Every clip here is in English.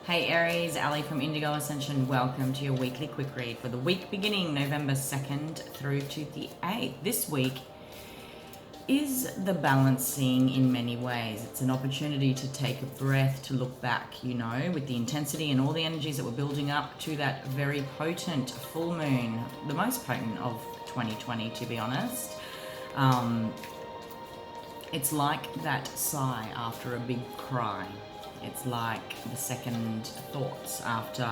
Hey Aries, Ali from Indigo Ascension. Welcome to your weekly quick read for the week beginning November 2nd through to the 8th. This week is the balancing in many ways. It's an opportunity to take a breath, to look back, with the intensity and all the energies that were building up to that very potent full moon, the most potent of 2020, to be honest. It's like that sigh after a big cry. It's like the second thoughts after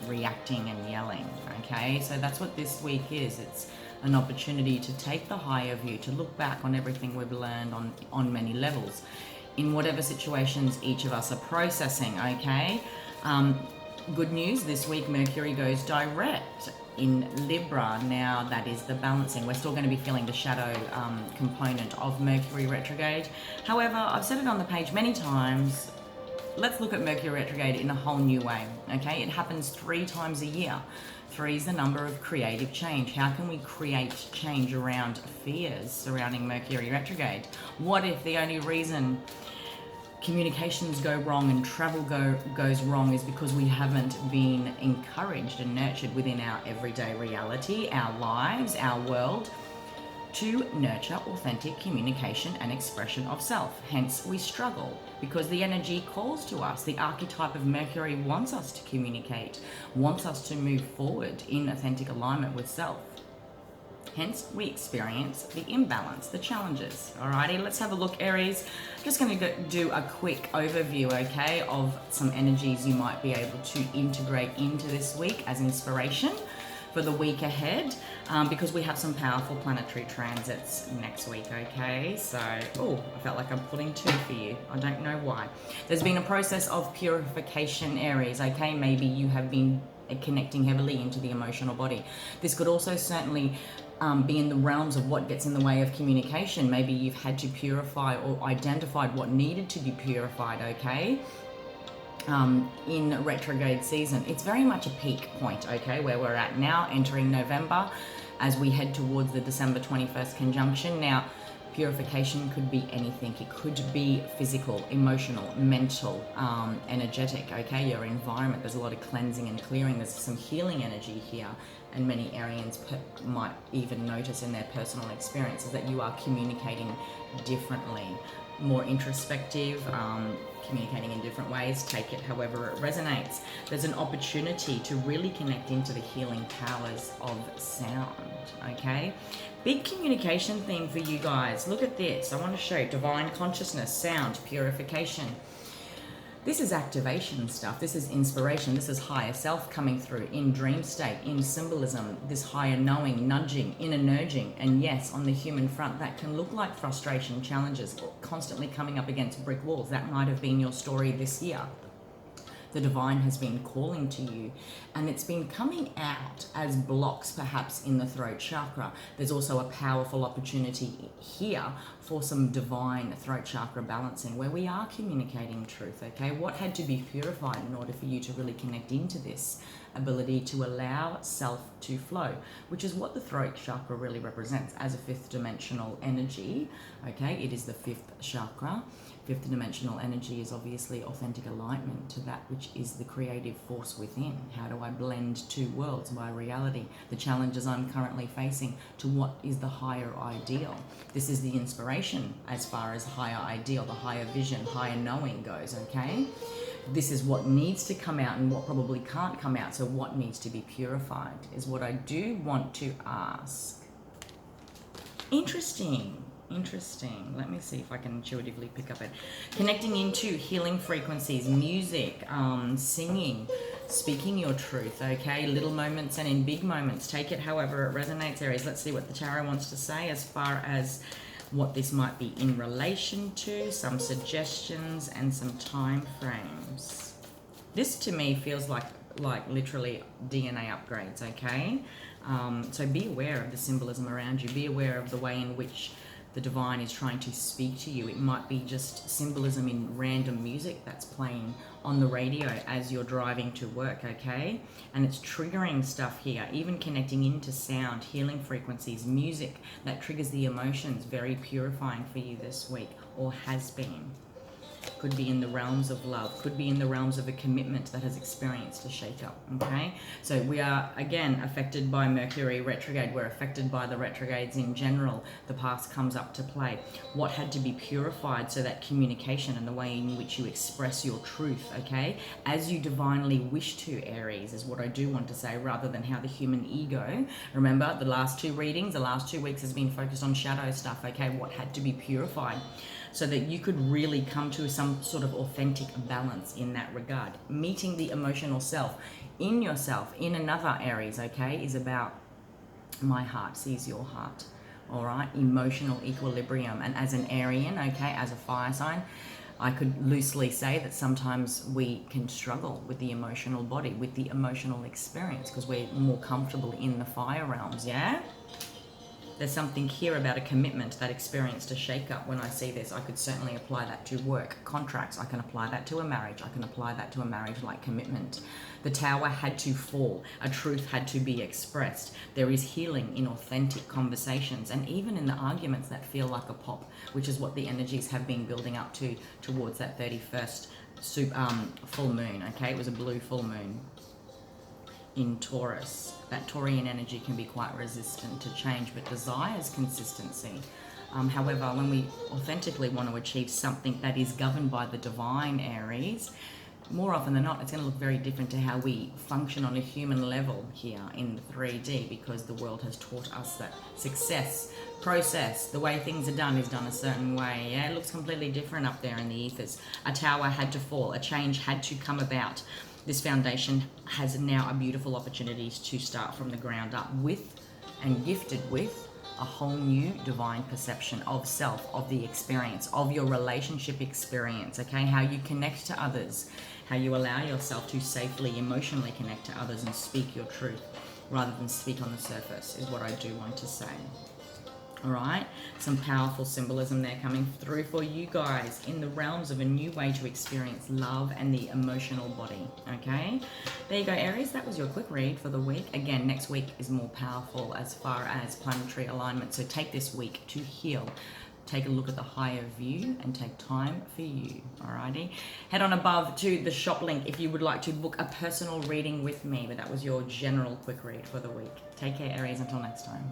reacting and yelling, okay? So that's what this week is. It's an opportunity to take the higher view, to look back on everything we've learned on many levels, in whatever situations each of us are processing, okay? Good news, this week Mercury goes direct in Libra. Now that is the balancing. We're still going to be feeling the shadow component of Mercury retrograde. However, I've said it on the page many times, let's look at Mercury retrograde in a whole new way, okay? It happens 3 times a year. 3 is the number of creative change. How can we create change around fears surrounding Mercury retrograde? What if the only reason communications go wrong and travel goes wrong is because we haven't been encouraged and nurtured within our everyday reality, our lives, our world, to nurture authentic communication and expression of self. Hence, we struggle because the energy calls to us. The archetype of Mercury wants us to communicate, wants us to move forward in authentic alignment with self. Hence, we experience the imbalance, the challenges. Alrighty, let's have a look, Aries. I'm just going to do a quick overview, okay, of some energies you might be able to integrate into this week as inspiration for the week ahead, because we have some powerful planetary transits next week, okay? So, I felt like I'm putting 2 for you. I don't know why. There's been a process of purification, Aries, okay? Maybe you have been connecting heavily into the emotional body. This could also certainly be in the realms of what gets in the way of communication. Maybe you've had to purify or identified what needed to be purified, okay? In retrograde season. It's very much a peak point, okay, where we're at now, entering November, as we head towards the December 21st conjunction. Now, purification could be anything. It could be physical, emotional, mental, energetic, okay, your environment. There's a lot of cleansing and clearing. There's some healing energy here, and many Arians might even notice in their personal experiences that you are communicating differently, more introspective, communicating in different ways. Take it however it resonates. There's an opportunity to really connect into the healing powers of sound, okay? Big communication theme for you guys. Look at this. I want to show divine consciousness, sound, purification. This is activation stuff. This is inspiration. This is higher self coming through in dream state, in symbolism, this higher knowing, nudging, inner nudging. And yes, on the human front, that can look like frustration, challenges, constantly coming up against brick walls. That might have been your story this year. The divine has been calling to you, and it's been coming out as blocks perhaps in the throat chakra. There's also a powerful opportunity here for some divine throat chakra balancing, where we are communicating truth, okay? What had to be purified in order for you to really connect into this ability to allow self to flow, which is what the throat chakra really represents as a 5th dimensional energy, okay? It is the 5th chakra. 5th dimensional energy is obviously authentic alignment to that which is the creative force within. How do I blend 2 worlds, my reality, the challenges I'm currently facing, to what is the higher ideal? This is the inspiration as far as higher ideal, the higher vision, higher knowing goes, okay? This is what needs to come out and what probably can't come out. So what needs to be purified is what I do want to ask. Interesting. Let me see if I can intuitively pick up it. Connecting into healing frequencies, music, singing, speaking your truth, okay? Little moments and in big moments. Take it however it resonates, Aries. Let's see what the tarot wants to say as far as what this might be in relation to, some suggestions and some time frames. This to me feels like literally DNA upgrades, okay? So be aware of the symbolism around you. Be aware of the way in which the divine is trying to speak to you. It might be just symbolism in random music that's playing on the radio as you're driving to work, okay? And it's triggering stuff here, even connecting into sound, healing frequencies, music that triggers the emotions, very purifying for you this week, or has been. Could be in the realms of love, could be in the realms of a commitment that has experienced a shake-up, okay? So we are, again, affected by Mercury retrograde. We're affected by the retrogrades in general. The past comes up to play. What had to be purified so that communication and the way in which you express your truth, okay? As you divinely wish to, Aries, is what I do want to say, rather than how the human ego. Remember, the last two readings, the last 2 weeks has been focused on shadow stuff, okay? What had to be purified so that you could really come to some sort of authentic balance in that regard. Meeting the emotional self in yourself, in another Aries, okay, is about my heart sees your heart, all right? Emotional equilibrium. And as an Arian, okay, as a fire sign, I could loosely say that sometimes we can struggle with the emotional body, with the emotional experience, because we're more comfortable in the fire realms, yeah? There's something here about a commitment that experienced a shake-up. When I see this, I could certainly apply that to work, contracts. I can apply that to a marriage. I can apply that to a marriage-like commitment. The tower had to fall. A truth had to be expressed. There is healing in authentic conversations and even in the arguments that feel like a pop, which is what the energies have been building up to towards that 31st full moon, okay? It was a blue full moon in Taurus. That Taurian energy can be quite resistant to change, but desires consistency. However, when we authentically want to achieve something that is governed by the divine, Aries, more often than not, it's going to look very different to how we function on a human level here in 3D, because the world has taught us that success, process, the way things are done is done a certain way. Yeah, it looks completely different up there in the ethers. A tower had to fall. A change had to come about. This foundation has now a beautiful opportunity to start from the ground up with and gifted with a whole new divine perception of self, of the experience, of your relationship experience, okay? How you connect to others, how you allow yourself to safely, emotionally connect to others and speak your truth rather than speak on the surface is what I do want to say. All right, some powerful symbolism there coming through for you guys in the realms of a new way to experience love and the emotional body, okay? There you go, Aries. That was your quick read for the week. Again, next week is more powerful as far as planetary alignment, so take this week to heal. Take a look at the higher view and take time for you, alrighty? Head on above to the shop link if you would like to book a personal reading with me, but that was your general quick read for the week. Take care, Aries, until next time.